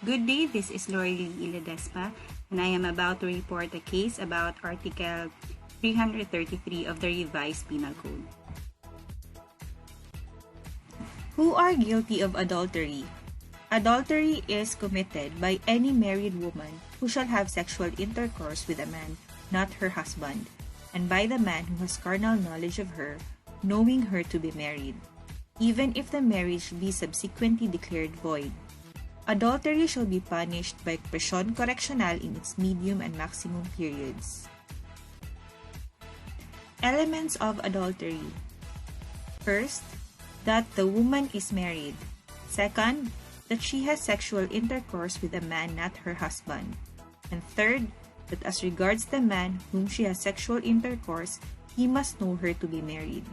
Good day, this is Lorelie Ledesma, and I am about to report a case about Article 333 of the Revised Penal Code. Who are guilty of adultery? Adultery is committed by any married woman who shall have sexual intercourse with a man, not her husband, and by the man who has carnal knowledge of her, knowing her to be married, even if the marriage be subsequently declared void. Adultery shall be punished by prisión correccional in its medium and maximum periods. Elements of adultery. First, that the woman is married. Second, that she has sexual intercourse with a man not her husband. And third, that as regards the man whom she has sexual intercourse, he must know her to be married.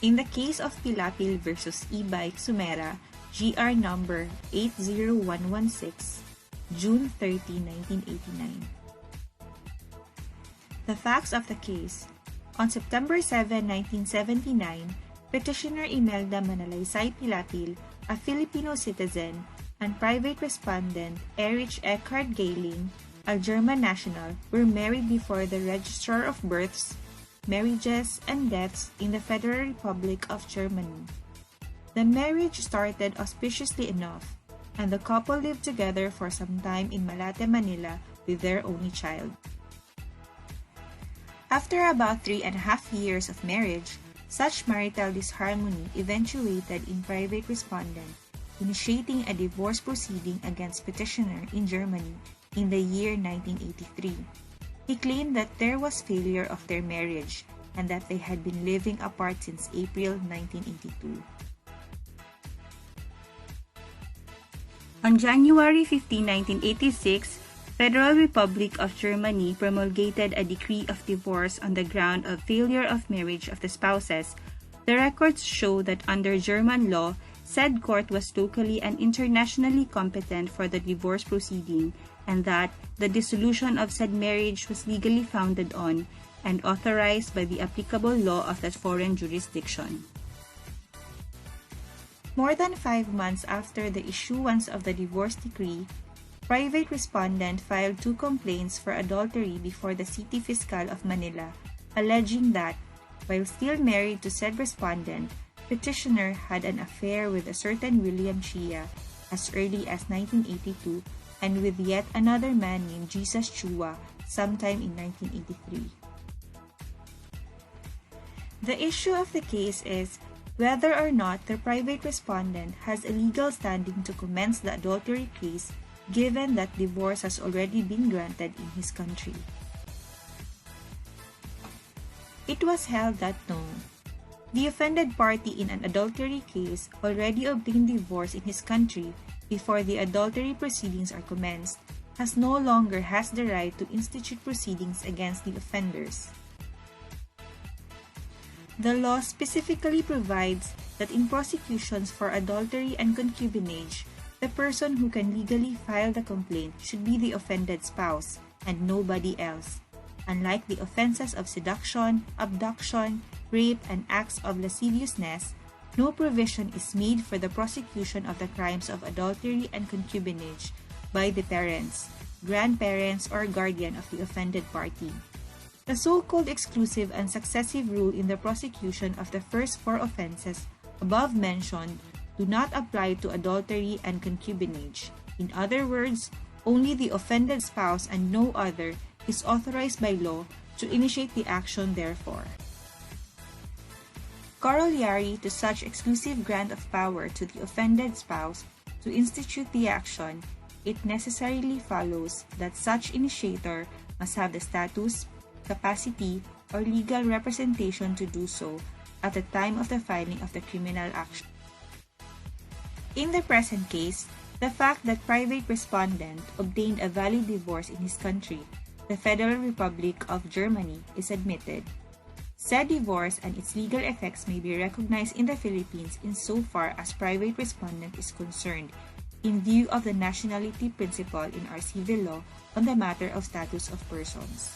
In the case of Pilapil versus E-Bike Sumera, GR number 80116, June 30, 1989. The facts of the case. On September 7, 1979, petitioner Imelda Manalaysay Pilapil, a Filipino citizen, and private respondent Erich Eckhard Geiling, a German national, were married before the Registrar of Births, Marriages, and Deaths in the Federal Republic of Germany. The marriage started auspiciously enough, and the couple lived together for some time in Malate, Manila with their only child. After about 3.5 years of marriage, such marital disharmony eventuated in private respondent initiating a divorce proceeding against petitioner in Germany in the year 1983. He claimed that there was failure of their marriage and that they had been living apart since April 1982. On January 15, 1986, Federal Republic of Germany promulgated a decree of divorce on the ground of failure of marriage of the spouses. The records show that under German law, said court was locally and internationally competent for the divorce proceeding, and that the dissolution of said marriage was legally founded on and authorized by the applicable law of that foreign jurisdiction. More than 5 months after the issuance of the divorce decree, private respondent filed 2 complaints for adultery before the City Fiscal of Manila, alleging that, while still married to said respondent, petitioner had an affair with a certain William Chia as early as 1982 and with yet another man named Jesus Chua sometime in 1983. The issue of the case is whether or not the private respondent has a legal standing to commence the adultery case given that divorce has already been granted in his country. It was held that no, the offended party in an adultery case already obtained divorce in his country before the adultery proceedings are commenced, no longer has the right to institute proceedings against the offenders. The law specifically provides that in prosecutions for adultery and concubinage, the person who can legally file the complaint should be the offended spouse and nobody else. Unlike the offenses of seduction, abduction, rape, and acts of lasciviousness, no provision is made for the prosecution of the crimes of adultery and concubinage by the parents, grandparents, or guardian of the offended party. The so-called exclusive and successive rule in the prosecution of the first 4 offenses above mentioned do not apply to adultery and concubinage. In other words, only the offended spouse and no other is authorized by law to initiate the action therefore. Corollary to such exclusive grant of power to the offended spouse to institute the action, it necessarily follows that such initiator must have the status, capacity, or legal representation to do so at the time of the filing of the criminal action. In the present case, the fact that private respondent obtained a valid divorce in his country, the Federal Republic of Germany, is admitted. Said divorce and its legal effects may be recognized in the Philippines insofar as private respondent is concerned, in view of the nationality principle in our civil law on the matter of status of persons.